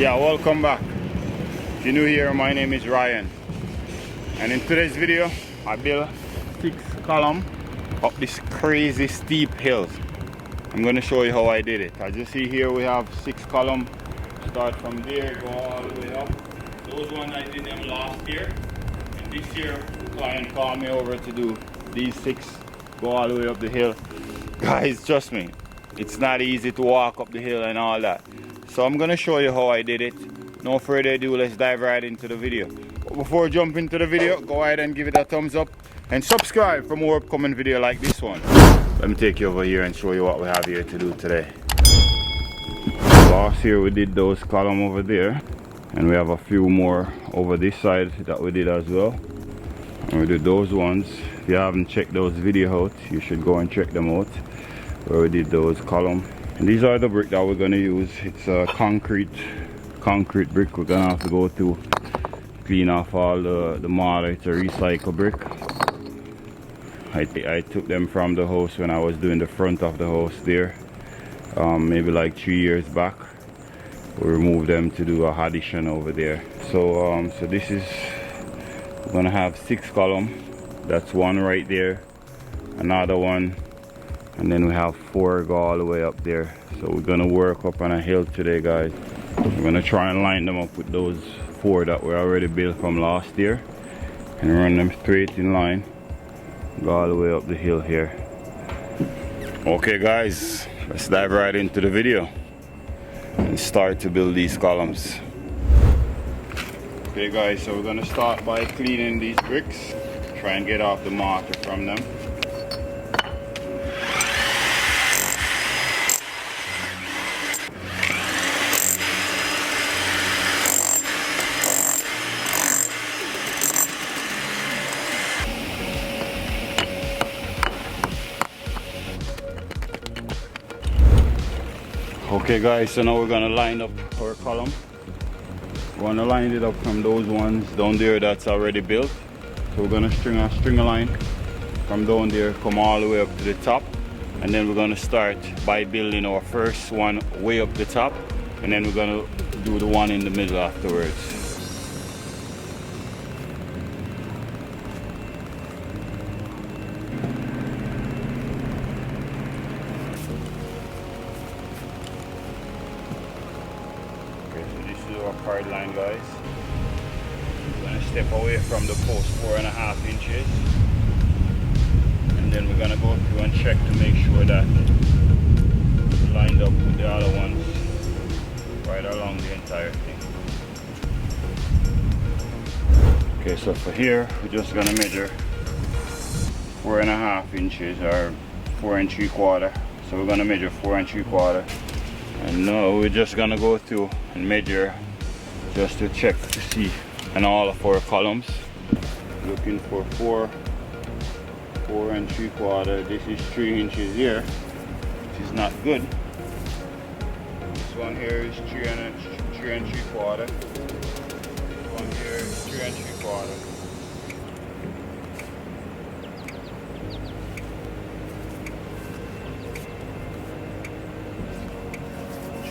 Yeah, welcome back. If you're new here, my name is Ryan, and in today's video I built 6 columns up this crazy steep hill. I'm going to show you how I did it. As you see here, we have 6 columns. Start from there, go all the way up. Those ones I did them last year, and this year the client called me over to do these 6, go all the way up the hill. Guys, trust me, it's not easy to walk up the hill and all that. So I'm gonna show you how I did it. No further ado, let's dive right into the video. But before jumping into the video, go ahead and give it a thumbs up and subscribe for more upcoming video like this one. Let me take you over here and show you what we have here to do today. Last year we did those columns over there, and we have a few more over this side that we did as well. And we did those ones. If you haven't checked those videos out, you should go and check them out, where we did those columns. And these are the brick that we're going to use. It's a concrete brick. We're going to have to go to clean off all the mortar. It's a recycled brick. I took them from the house when I was doing the front of the house there, maybe like 3 years back. We removed them to do a addition over there. So so this is, we're going to have 6 columns. That's one right there, another one, and then we have 4 go all the way up there. So we're gonna work up on a hill today, guys. We're gonna try and line them up with those 4 that we already built from last year and run them straight in line, go all the way up the hill here. Okay guys, let's dive right into the video and start to build these columns. Okay guys, so we're gonna start by cleaning these bricks, try and get off the mortar from them. Okay guys, so now we're gonna line up our column. We're gonna line it up from those ones down there that's already built. So we're gonna string a line from down there, come all the way up to the top, and then we're gonna start by building our first one way up the top, and then we're gonna do the one in the middle afterwards. Our card line, guys. We're going to step away from the post 4.5 inches, and then we're going to go through and check to make sure that it's lined up with the other ones right along the entire thing. Okay, so for here we're just going to measure 4.5 inches or 4 3/4. So we're going to measure 4 3/4, and now we're just going to go through and measure just to check to see in all of our columns, looking for 4 3/4. This is 3 inches here, which is not good. This one here is 3 3/4. This one here is 3 3/4.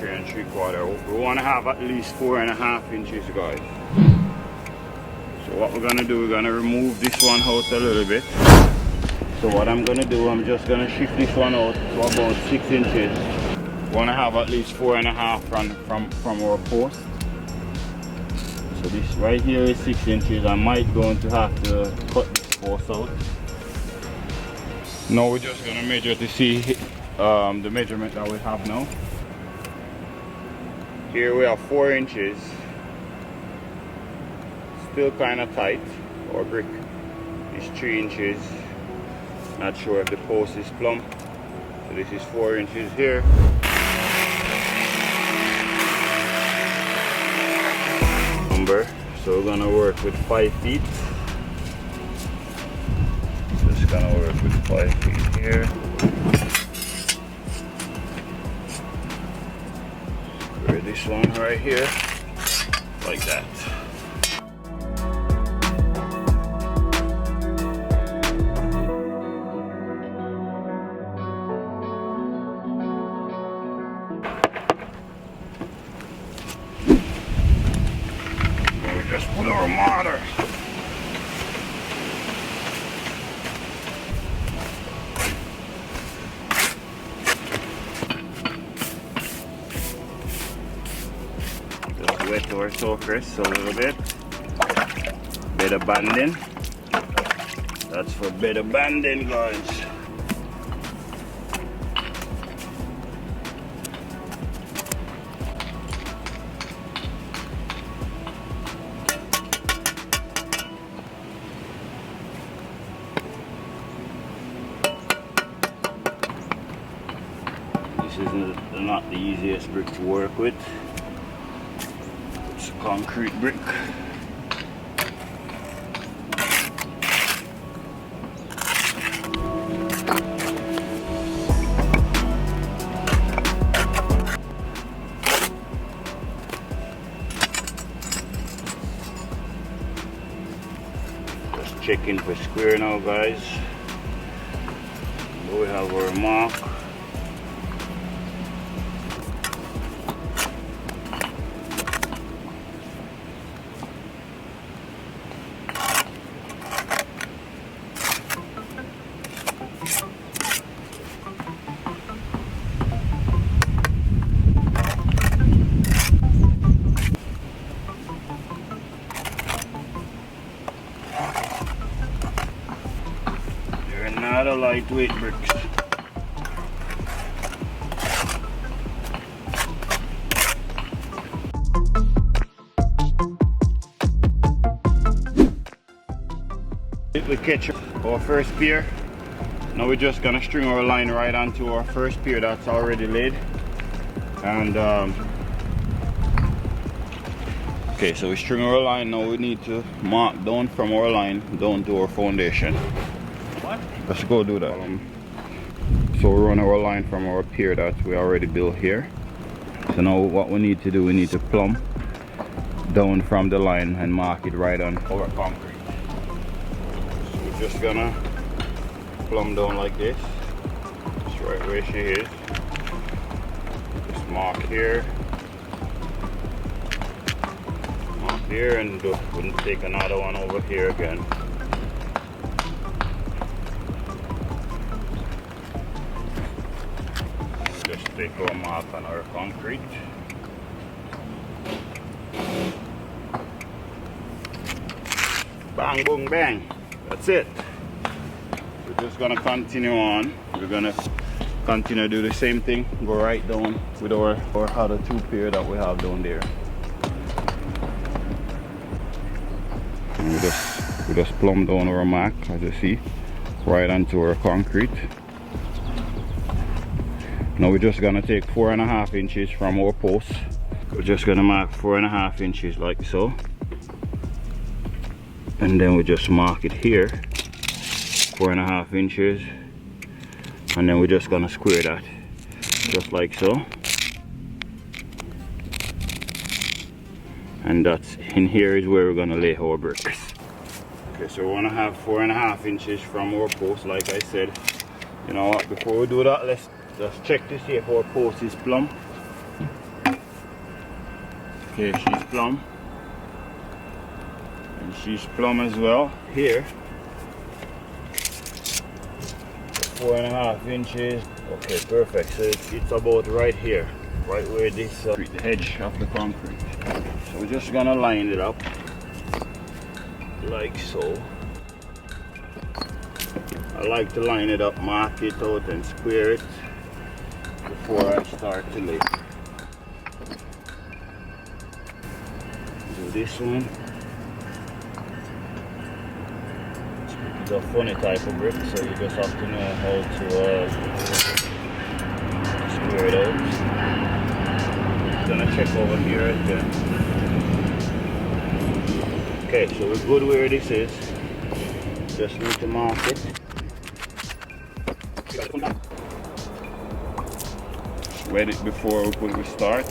3 3/4. We want to have at least 4.5 inches, guys. So what we're gonna do, we're gonna remove this one out a little bit. So what I'm gonna do, I'm just gonna shift this one out to about 6 inches. We want to have at least 4.5 from our post. So this right here is 6 inches. I might going to have to cut this post out. Now we're just gonna measure to see the measurement that we have now. Here we have 4 inches, still kind of tight. Our brick is 3 inches, not sure if the post is plumb. So this is 4 inches here. So we're gonna work with 5 feet. Just gonna work with 5 feet here. This one right here, like that. or so, Chris. A little bit. Better banding. That's for better banding, guys. This is not the easiest brick to work with. It's a concrete brick. Just checking for square now, guys. We have our mark. They're not a lightweight bricks. We catch our first pier. Now we're just gonna string our line right onto our first pier that's already laid. And okay, so we string our line. Now we need to mark down from our line down to our foundation. What? Let's go do that. So we run our line from our pier that we already built here. So now what we need to do, we need to plumb down from the line and mark it right on our concrete. Just gonna plumb down like this, just right where she is. Just mark here, and we'll take another one over here again. Just take our mark on our concrete. Bang, boom, bang. That's it. We're just gonna continue on. We're gonna continue to do the same thing. Go right down with our other two pier that we have down there. And we just plumb down our mark, as you see, right onto our concrete. Now we're just gonna take 4.5 inches from our post. We're just gonna mark 4.5 inches like so. And then we just mark it here, 4.5 inches, and then we're just gonna square that just like so. And that's in here is where we're gonna lay our bricks. Okay, so we wanna have 4.5 inches from our post, like I said. You know what, before we do that, let's just check to see if our post is plumb. Okay, she's plumb. And she's plumb as well here. 4.5 inches. Okay, perfect. So it's about right here, right where this the edge of the concrete. So we're just gonna line it up like so. I like to line it up, mark it out, and square it before I start to lay. Do this one. It's a funny type of brick, so you just have to know how to square it out. I'm gonna check over here again. Okay, so we're good where this is. Just need to mark it. Wet it before we start.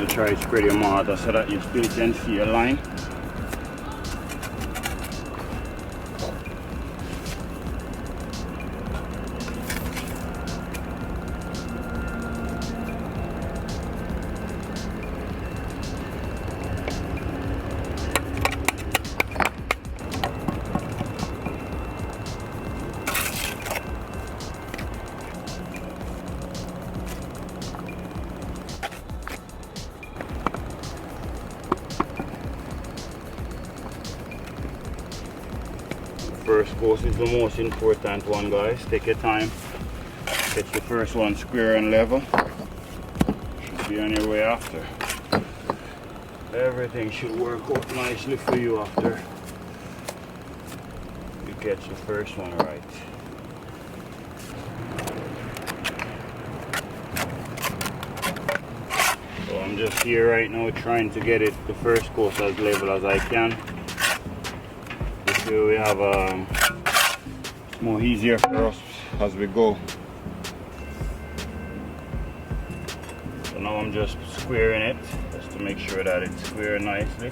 Try to spread your mortar so that you still can see your line. First course is the most important one, guys. Take your time. Get the first one square and level. Should be on your way after. Everything should work out nicely for you after you catch the first one right. So I'm just here right now trying to get it the first course as level as I can. This way we have it's more easier for us as we go. So now I'm just squaring it just to make sure that it's square nicely.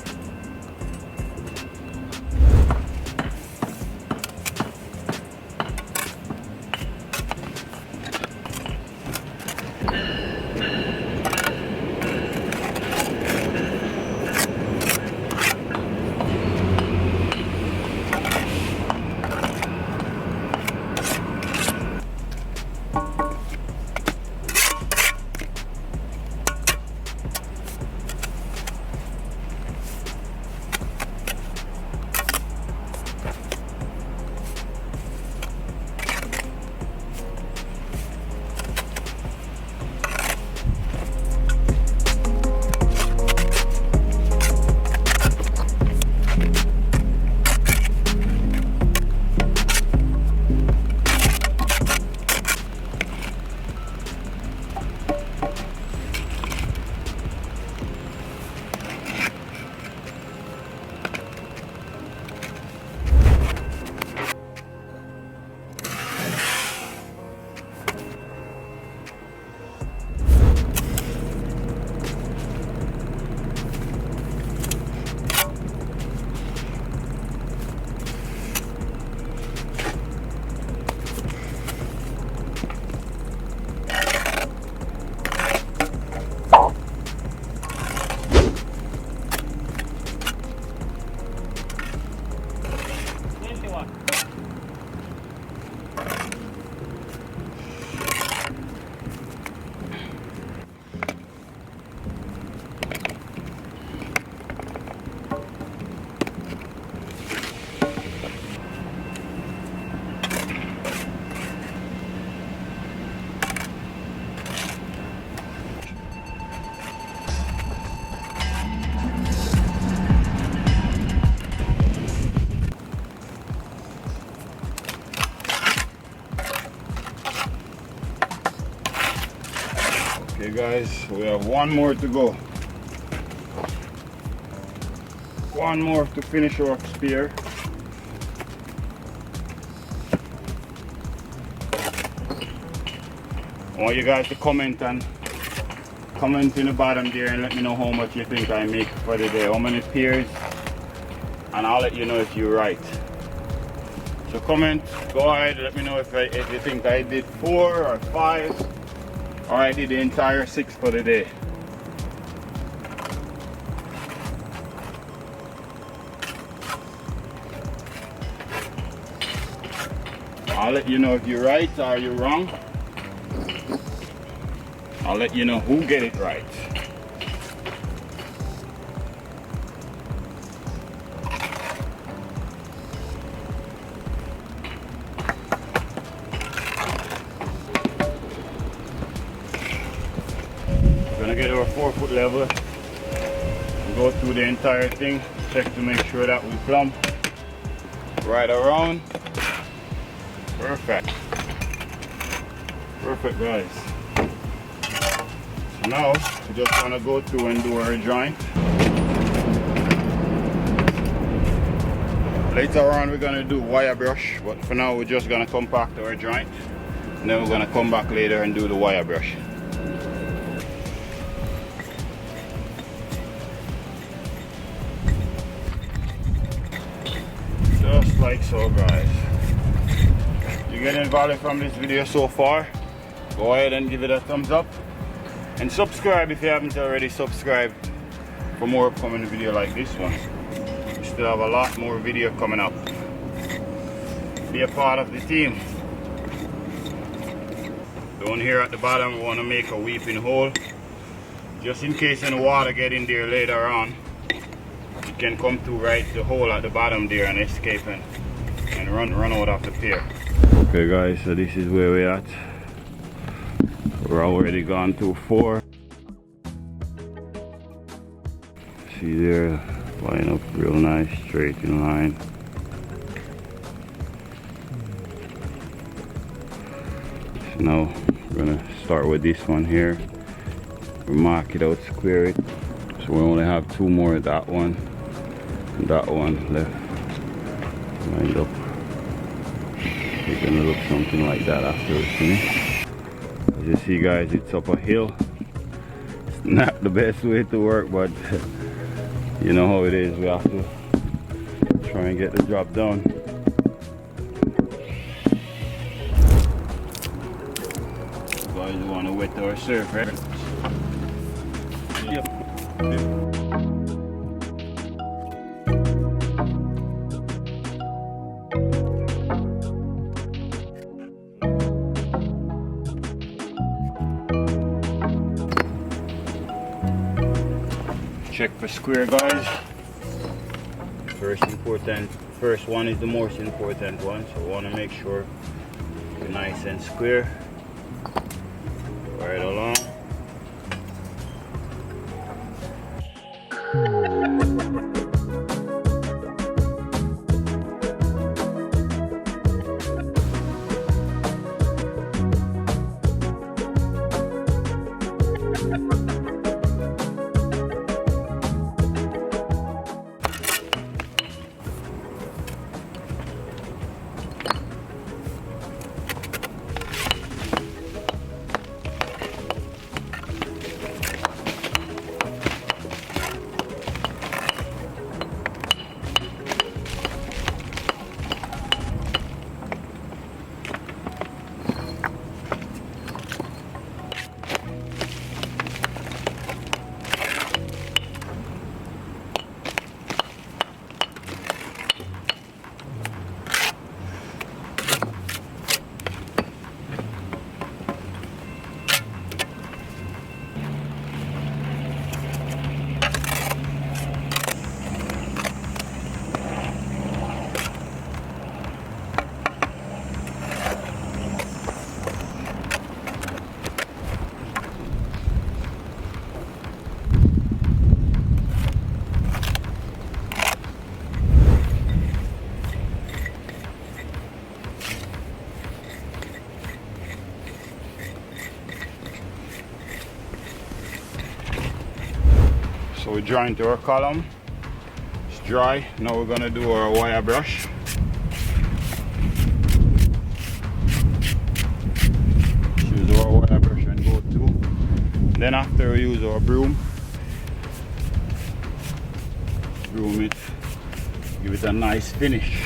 Okay guys, we have one more to go. One more to finish our spear. I want you guys to comment in the bottom there and let me know how much you think I make for the day, how many piers, and I'll let you know if you're right. So comment, go ahead, let me know if you think I did 4 or 5. Or I did the entire 6 for the day. I'll let you know if you're right or you're wrong. I'll let you know who get it right. Gonna get our 4-foot level and go through the entire thing, check to make sure that we plumb right around. Perfect. Perfect, guys. So now we just want to go through and do our joint. Later on we're gonna do wire brush, but for now we're just gonna compact our joint, and then we're gonna come back later and do the wire brush. Just like so, guys. You're getting value from this video so far, go ahead and give it a thumbs up and subscribe if you haven't already subscribed for more upcoming video like this one. We still have a lot more video coming up. Be a part of the team. Down here at the bottom we want to make a weeping hole just in case any water get in there later on. It can come through right the hole at the bottom there and escape and and run out of the pier. Okay guys, so this is where we're at. We're already gone to 4. See there, line up real nice, straight in line. So now we're gonna start with this one here. We mark it out, square it. So we only have 2 more, that one and that one left. Lined up. It's gonna look something like that after it's finished. As you see guys, it's up a hill. It's not the best way to work, but you know how it is. We have to try and get the job done. Guys, we want to wet our surface. Yep. Check for square guys. First one is the most important one, so we want to make sure you're nice and square. Right along. So we dry into our column. It's dry. Now we're gonna do our wire brush. Use our wire brush and go through. Then after we use our broom it, give it a nice finish.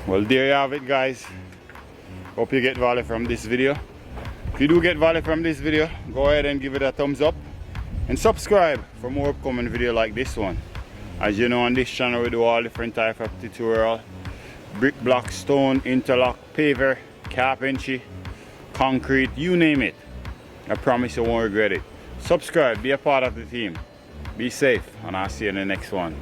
Well, there you have it guys. Hope you get value from this video. If you do get value from this video, go ahead and give it a thumbs up and subscribe for more upcoming video like this one. As you know, on this channel we do all different type of tutorial: brick, block, stone, interlock, paver, carpentry, concrete, you name it. I promise you won't regret it. Subscribe, be a part of the team. Be safe, and I'll see you in the next one.